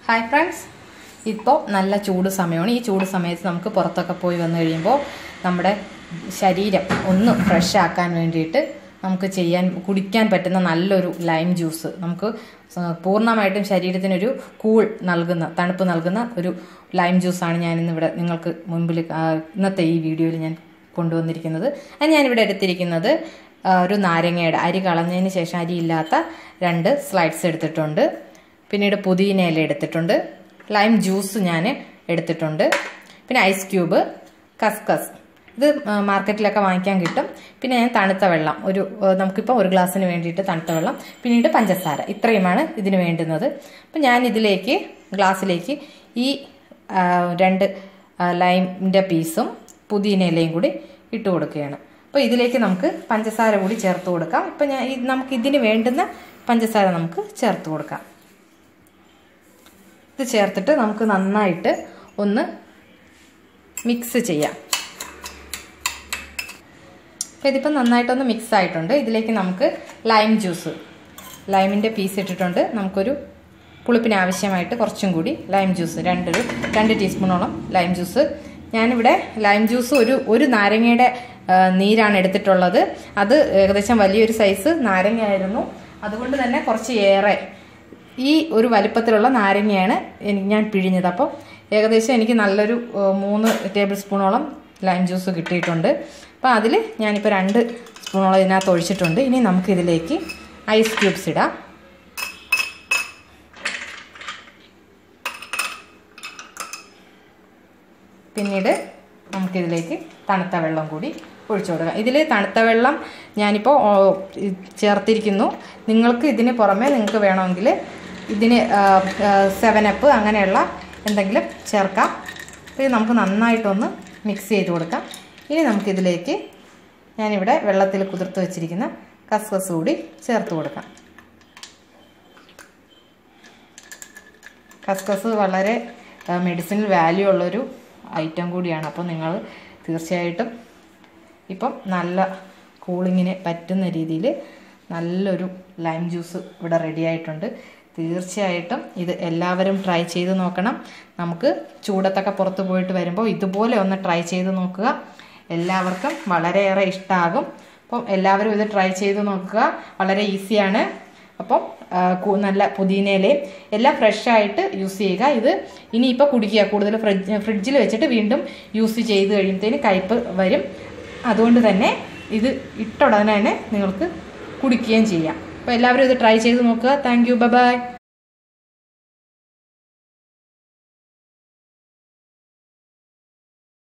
Hi friends, ഇപ്പോൾ നല്ല ചൂട് സമയമാണ്. ഈ ചൂട് സമയത്ത് നമുക്ക് പുറത്തൊക്കെ പോയി വന്നു കഴിയുമ്പോൾ നമ്മുടെ ശരീരം ഒന്ന് ഫ്രഷ് ആക്കാൻ വേണ്ടിയിട്ട് നമുക്ക് കുടിക്കാൻ പറ്റുന്ന നല്ലൊരു ലൈം ജ്യൂസ്, നമുക്ക് പൂർണ്ണമായിട്ടും ശരീരത്തിനൊരു തണുപ്പ് നൽകുന്ന ഒരു ലൈം ജ്യൂസാണ് ഞാനിന്നിവിടെ നിങ്ങൾക്ക് മുൻപിൽ ഇന്നത്തെ ഈ വീഡിയോയിൽ ഞാൻ കൊണ്ടുവന്നിരിക്കുന്നത്. അത് ഞാനിവിടെ എടുത്തിരിക്കുന്നത് ഒരു നാരങ്ങയുടെ അരി കളഞ്ഞതിന് ശേഷം അരിയില്ലാത്ത 2 സ്ലൈഡ്സ് എടുത്തിട്ടുണ്ട്. പിന്നീട് പുതിനയില എടുത്തിട്ടുണ്ട്, ലൈം ജ്യൂസ് ഞാൻ എടുത്തിട്ടുണ്ട്, പിന്നെ ഐസ് ക്യൂബ്, കസ്കസ്, ഇത് മാർക്കറ്റിലൊക്കെ വാങ്ങിക്കാൻ കിട്ടും. പിന്നെ ഞാൻ തണുത്ത വെള്ളം, നമുക്കിപ്പോൾ ഒരു ഗ്ലാസ്സിന് വേണ്ടിയിട്ട് തണുത്ത വെള്ളം, പിന്നീട് പഞ്ചസാര, ഇത്രയുമാണ് ഇതിന് വേണ്ടുന്നത്. അപ്പം ഞാൻ ഗ്ലാസ്സിലേക്ക് ഈ 2 ലൈമിൻ്റെ പീസും പുതിനയിലയും കൂടി ഇട്ട് കൊടുക്കുകയാണ്. അപ്പോൾ ഇതിലേക്ക് നമുക്ക് പഞ്ചസാര കൂടി ചേർത്ത് കൊടുക്കാം. ഇപ്പം നമുക്ക് ഇതിന് വേണ്ടുന്ന പഞ്ചസാര നമുക്ക് ചേർത്ത് കൊടുക്കാം. ഇത് ചേർത്തിട്ട് നമുക്ക് നന്നായിട്ട് ഒന്ന് മിക്സ് ചെയ്യാം. അപ്പോൾ ഇതിപ്പോൾ നന്നായിട്ടൊന്ന് മിക്സ് ആയിട്ടുണ്ട്. ഇതിലേക്ക് നമുക്ക് ലൈമിൻ്റെ പീസ് ഇട്ടിട്ടുണ്ട്. നമുക്കൊരു പുളിപ്പിന് ആവശ്യമായിട്ട് കുറച്ചും കൂടി ലൈം ജ്യൂസ്, 2 ടീസ്പൂണോളം ലൈം ജ്യൂസ്. ഞാനിവിടെ ലൈം ജ്യൂസ് ഒരു നാരങ്ങയുടെ നീരാണ് എടുത്തിട്ടുള്ളത്. അത് ഏകദേശം വലിയൊരു സൈസ് നാരങ്ങയായിരുന്നു. അതുകൊണ്ട് തന്നെ കുറച്ച് ഏറെ ഈ ഒരു വലിപ്പത്തിലുള്ള നാരങ്ങയാണ് ഞാൻ പിഴിഞ്ഞത്. അപ്പോൾ ഏകദേശം എനിക്ക് നല്ലൊരു 3 ടേബിൾ സ്പൂണോളം ലൈം ജ്യൂസ് കിട്ടിയിട്ടുണ്ട്. അപ്പോൾ അതിൽ ഞാനിപ്പോൾ 2 സ്പൂണോളം ഇതിനകത്ത് ഒഴിച്ചിട്ടുണ്ട്. ഇനി നമുക്കിതിലേക്ക് ഐസ് ക്യൂബ്സ് ഇടാം. പിന്നീട് നമുക്കിതിലേക്ക് തണുത്ത വെള്ളം കൂടി ഒഴിച്ചു കൊടുക്കാം. ഇതിൽ തണുത്ത വെള്ളം ഞാനിപ്പോൾ ചേർത്തിരിക്കുന്നു. നിങ്ങൾക്ക് ഇതിന് പുറമെ നിങ്ങൾക്ക് വേണമെങ്കിൽ ഇതിന് 7up അങ്ങനെയുള്ള എന്തെങ്കിലും ചേർക്കാം. ഇത് നമുക്ക് നന്നായിട്ടൊന്ന് മിക്സ് ചെയ്ത് കൊടുക്കാം. ഇനി നമുക്കിതിലേക്ക് ഞാനിവിടെ വെള്ളത്തിൽ കുതിർത്ത് വെച്ചിരിക്കുന്ന കസ്കസ് കൂടി ചേർത്ത് കൊടുക്കാം. കസ്കസ് വളരെ മെഡിസിനൽ വാല്യൂ ഉള്ളൊരു ഐറ്റം കൂടിയാണ്. അപ്പോൾ നിങ്ങൾ തീർച്ചയായിട്ടും ഇപ്പം നല്ല കൂളിങ്ങിന് പറ്റുന്ന രീതിയിൽ നല്ലൊരു ലൈം ജ്യൂസ് ഇവിടെ റെഡി ആയിട്ടുണ്ട്. തീർച്ചയായിട്ടും ഇത് എല്ലാവരും ട്രൈ ചെയ്ത് നോക്കണം. നമുക്ക് ചൂടത്തൊക്കെ പുറത്ത് പോയിട്ട് വരുമ്പോൾ ഇതുപോലെ ഒന്ന് ട്രൈ ചെയ്ത് നോക്കുക. എല്ലാവർക്കും വളരെയേറെ ഇഷ്ടമാകും. അപ്പം എല്ലാവരും ഇത് ട്രൈ ചെയ്ത് നോക്കുക. വളരെ ഈസിയാണ്. അപ്പം നല്ല പുതിനയിലയും എല്ലാം ഫ്രഷായിട്ട് യൂസ് ചെയ്യുക. ഇത് ഇനിയിപ്പോൾ കുടിക്കുക, കൂടുതൽ ഫ്രിഡ്ജിൽ വെച്ചിട്ട് വീണ്ടും യൂസ് ചെയ്ത് കഴിയുമ്പോഴത്തേന് കയ്പ്പ് വരും. അതുകൊണ്ട് തന്നെ ഇത് ഇട്ട ഉടനെ തന്നെ നിങ്ങൾക്ക് കുടിക്കുകയും ചെയ്യാം. അപ്പോൾ എല്ലാവരും ഇത് ട്രൈ ചെയ്ത് നോക്കുക. Thank you, by.